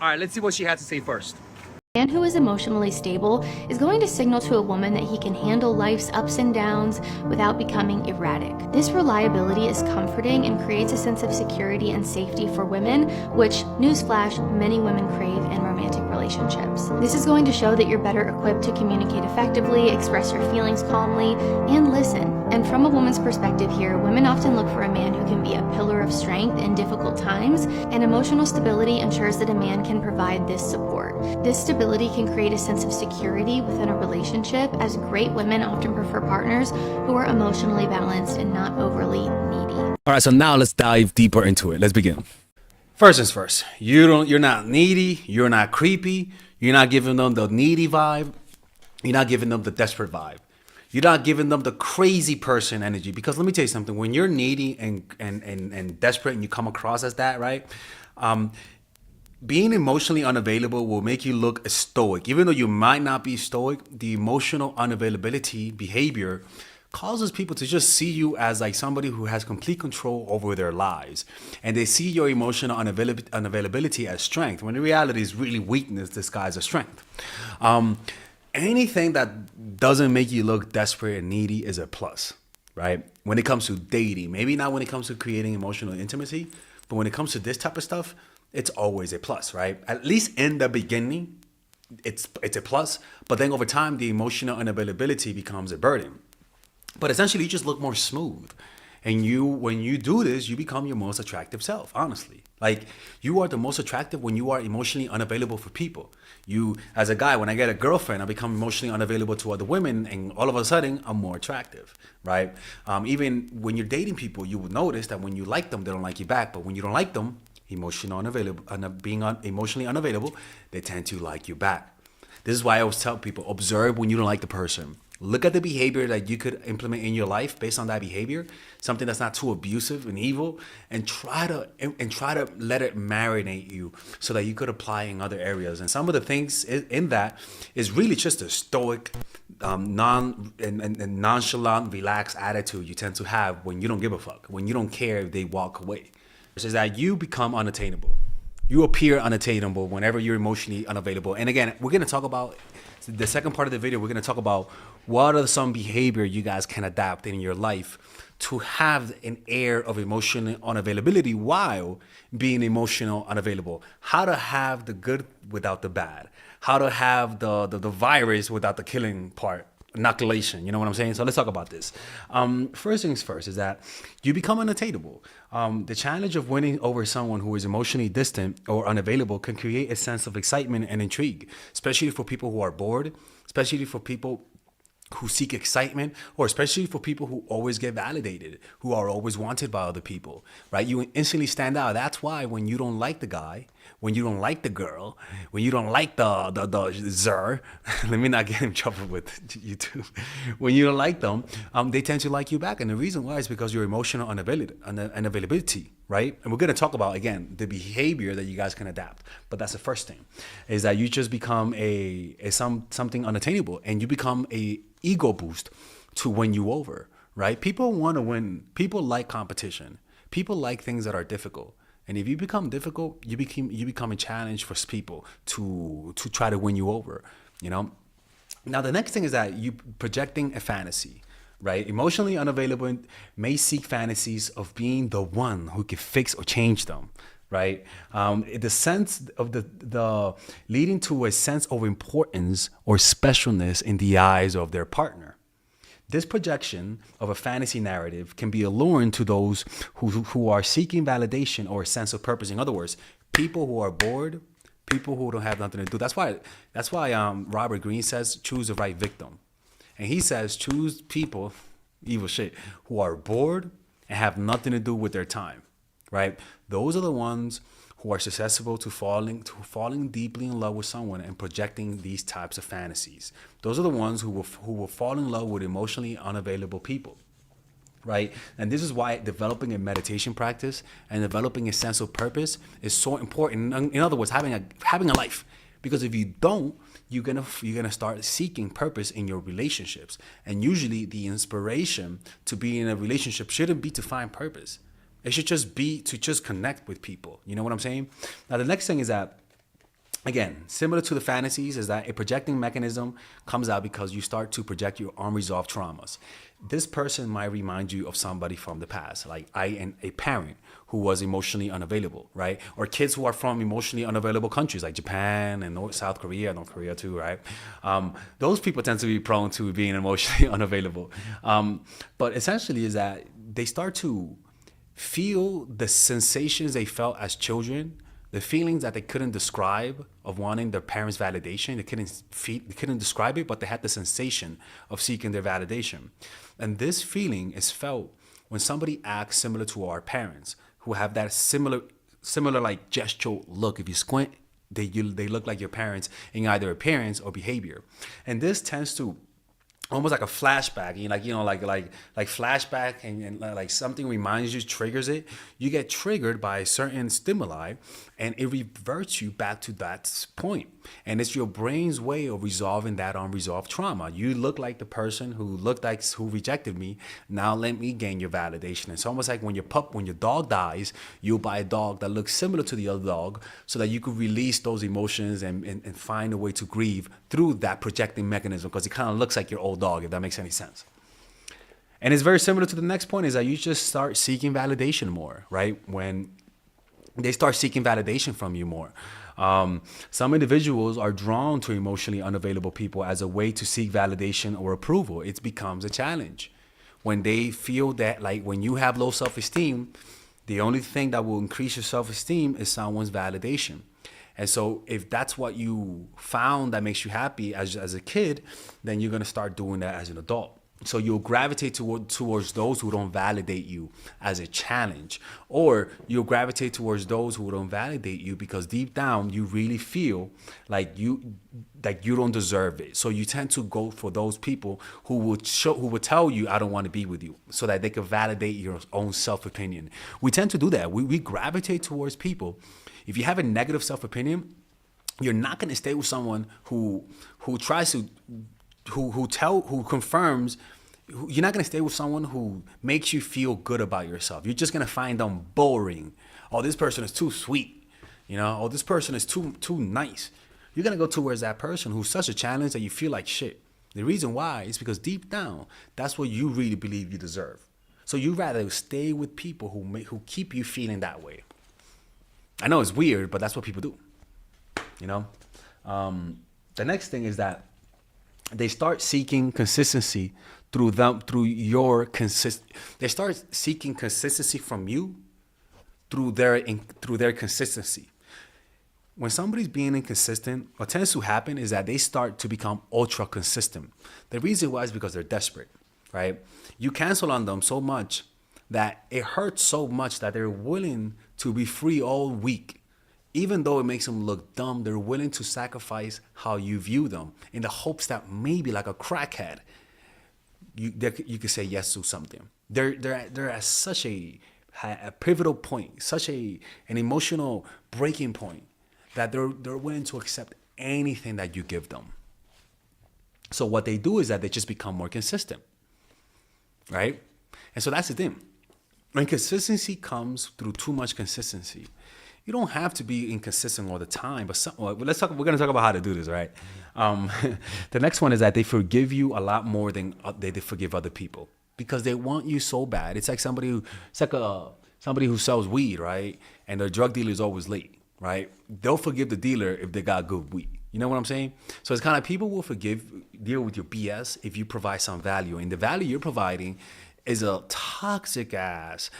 All right, let's see what she had to say first. A man who is emotionally stable is going to signal to a woman that he can handle life's ups and downs without becoming erratic. This reliability is comforting and creates a sense of security and safety for women, which, newsflash, many women crave in romantic relationships. This is going to show that you're better equipped to communicate effectively, express your feelings calmly, and listen. And from a woman's perspective here, women often look for a man who can be a pillar of strength in difficult times, and emotional stability ensures that a man can provide this support. This stability can create a sense of security within a relationship, as great women often prefer partners who are emotionally balanced and not overly needy. All right, so now let's dive deeper into it. Let's begin. First things first, you're not needy, you're not creepy, you're not giving them the needy vibe, you're not giving them the desperate vibe. You're not giving them the crazy person energy. Because let me tell you something, when you're needy and desperate and you come across as that, right? Being emotionally unavailable will make you look stoic. Even though you might not be stoic, the emotional unavailability behavior causes people to just see you as like somebody who has complete control over their lives. And they see your emotional unavailability as strength, when the reality is really weakness disguised as strength. Anything that doesn't make you look desperate and needy is a plus, right? When it comes to dating, maybe not when it comes to creating emotional intimacy, but when it comes to this type of stuff, it's always a plus, right? At least in the beginning, it's a plus, but then over time, the emotional unavailability becomes a burden. But essentially, you just look more smooth. And when you do this, you become your most attractive self, honestly. Like, you are the most attractive when you are emotionally unavailable for people. You, as a guy, when I get a girlfriend, I become emotionally unavailable to other women, and all of a sudden, I'm more attractive, right? Even when you're dating people, you will notice that when you like them, they don't like you back. But when you don't like them, emotionally unavailable, they tend to like you back. This is why I always tell people, observe when you don't like the person. Look at the behavior that you could implement in your life based on that behavior, something that's not too abusive and evil, and try to let it marinate you so that you could apply in other areas. And some of the things in that is really just a stoic, nonchalant, relaxed attitude you tend to have when you don't give a fuck, when you don't care if they walk away. Is that you become unattainable. You appear unattainable whenever you're emotionally unavailable. And again, we're going to talk about the second part of the video. We're going to talk about what are some behavior you guys can adapt in your life to have an air of emotional unavailability while being emotional unavailable. How to have the good without the bad. How to have the virus without the killing part. Inoculation, you know what I'm saying? So let's talk about this. First things first is that you become unattainable. The challenge of winning over someone who is emotionally distant or unavailable can create a sense of excitement and intrigue, especially for people who are bored, especially for people who seek excitement, or especially for people who always get validated, who are always wanted by other people, right? You instantly stand out. That's why when you don't like the guy, when you don't like the girl, when you don't like the zer, let me not get in trouble with YouTube. When you don't like them, they tend to like you back. And the reason why is because your emotional unavailability, right? And we're going to talk about, again, the behavior that you guys can adapt. But that's the first thing, is that you just become something unattainable, and you become a ego boost to win you over, right? People want to win. People like competition. People like things that are difficult. And if you become difficult, you become a challenge for people to try to win you over, you know? Now, the next thing is that you projecting a fantasy, right? Emotionally unavailable may seek fantasies of being the one who can fix or change them, right? The sense of the leading to a sense of importance or specialness in the eyes of their partner. This projection of a fantasy narrative can be alluring to those who are seeking validation or a sense of purpose. In other words, people who are bored, people who don't have nothing to do. That's why Robert Greene says choose the right victim, and he says choose people, evil shit, who are bored and have nothing to do with their time. Right? Those are the ones who are susceptible to falling deeply in love with someone and projecting these types of fantasies. Those are the ones who will fall in love with emotionally unavailable people, right? And this is why developing a meditation practice and developing a sense of purpose is so important. In other words, having a life. Because if you don't, you're gonna start seeking purpose in your relationships. And usually, the inspiration to be in a relationship shouldn't be to find purpose. It should just be to just connect with people. You know what I'm saying? Now, the next thing is that Again, similar to the fantasies, is that a projecting mechanism comes out because you start to project your unresolved traumas. This person might remind you of somebody from the past, like a parent who was emotionally unavailable, right? Or kids who are from emotionally unavailable countries like Japan and South Korea, North Korea too, right? Those people tend to be prone to being emotionally unavailable. But essentially, is that they start to feel the sensations they felt as children, the feelings that they couldn't describe of wanting their parents' validation. They couldn't describe it, but they had the sensation of seeking their validation. And this feeling is felt when somebody acts similar to our parents, who have that similar like gestural look. If you squint, they look like your parents in either appearance or behavior. And this tends to almost like a flashback, like flashback, and like something reminds you, triggers it. You get triggered by certain stimuli, and it reverts you back to that point. And it's your brain's way of resolving that unresolved trauma. You look like the person who rejected me. Now let me gain your validation. It's almost like when your dog dies, you'll buy a dog that looks similar to the other dog, so that you could release those emotions and find a way to grieve through that projecting mechanism, because it kind of looks like your old dog, if that makes any sense. And it's very similar to the next point, is that you just start seeking validation more, right? When they start seeking validation from you more. Some individuals are drawn to emotionally unavailable people as a way to seek validation or approval. It becomes a challenge. When they feel that, like, when you have low self-esteem, the only thing that will increase your self-esteem is someone's validation. And so if that's what you found that makes you happy as a kid, then you're going to start doing that as an adult. So you'll gravitate towards those who don't validate you as a challenge, or you'll gravitate towards those who don't validate you because deep down you really feel like you don't deserve it. So you tend to go for those people who would tell you, I don't want to be with you, so that they can validate your own self-opinion. We tend to do that. We gravitate towards people. If you have a negative self-opinion, you're not going to stay with someone who tries to who confirms. You're not going to stay with someone who makes you feel good about yourself. You're just going to find them boring. Oh, this person is too sweet. Oh, this person is too nice. You're going to go towards that person who's such a challenge that you feel like shit. The reason why is because deep down, that's what you really believe you deserve. So you rather stay with people who keep you feeling that way. I know it's weird, but that's what people do. The next thing is that they start seeking consistency they start seeking consistency from you through their consistency. When somebody's being inconsistent, what tends to happen is that they start to become ultra consistent. The reason why is because they're desperate, right? You cancel on them so much that it hurts so much that they're willing to be free all week. Even though it makes them look dumb, they're willing to sacrifice how you view them in the hopes that maybe, like a crackhead, you could say yes to something. They're at such a pivotal point, such an emotional breaking point, that they're willing to accept anything that you give them. So what they do is that they just become more consistent, right? And so that's the thing. When consistency comes through too much consistency, you don't have to be inconsistent all the time, but we're going to talk about how to do this, right? The next one is that they forgive you a lot more than they forgive other people, because they want you so bad. It's like somebody who sells weed, right? And their drug dealer is always late, right? They'll forgive the dealer if they got good weed. You know what I'm saying? So it's kind of, people will deal with your BS if you provide some value. And the value you're providing is a toxic ass,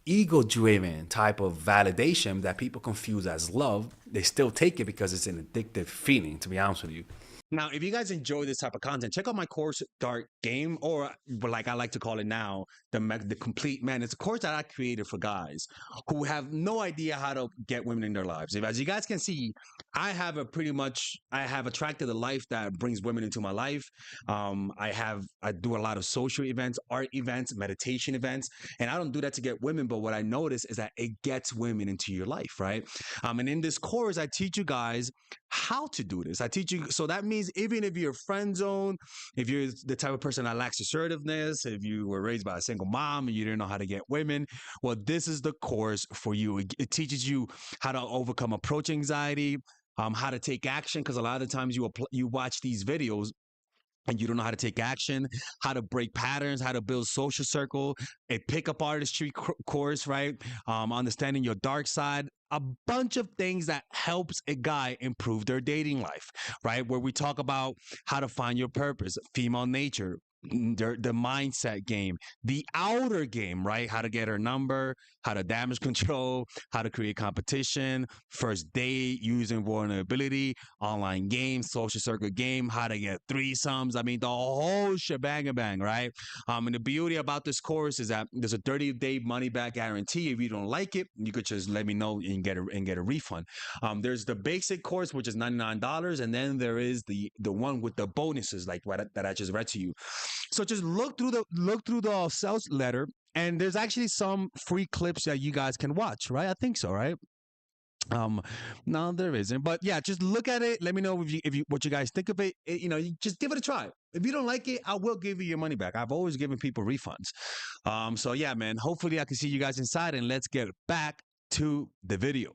ego-driven type of validation that people confuse as love. They still take it because it's an addictive feeling, to be honest with you. Now, if you guys enjoy this type of content, check out my course, Dark Game, or like I like to call it now, the Complete Man. It's a course that I created for guys who have no idea how to get women in their lives. As you guys can see, I have attracted a life that brings women into my life. I do a lot of social events, art events, meditation events, and I don't do that to get women, but what I notice is that it gets women into your life, right? And in this course, I teach you guys how to do this. I teach you, so that means even if you're friend zone, if you're the type of person that lacks assertiveness, if you were raised by a single mom and you didn't know how to get women, well, this is the course for you. It teaches you how to overcome approach anxiety, how to take action, because a lot of times you watch these videos and you don't know how to take action, how to break patterns, how to build social circle, a pickup artistry course, right? Understanding your dark side, a bunch of things that helps a guy improve their dating life, right? Where we talk about how to find your purpose, female nature, the mindset game, the outer game, right? How to get her number, how to damage control, how to create competition, first date, using vulnerability, online games, social circle game, how to get threesomes. I mean, the whole shebang bang, right? And the beauty about this course is that there's a 30-day money back guarantee. If you don't like it, you could just let me know and get a refund. There's the basic course, which is $99, and then there is the one with the bonuses, like that I just read to you. So just look through the sales letter, and there's actually some free clips that you guys can watch, right? I think so, right? No, there isn't, but yeah, just look at it. Let me know if you what you guys think of it. You just give it a try. If you don't like it, I will give you your money back. I've always given people refunds. So yeah, man. Hopefully, I can see you guys inside, and let's get back to the video.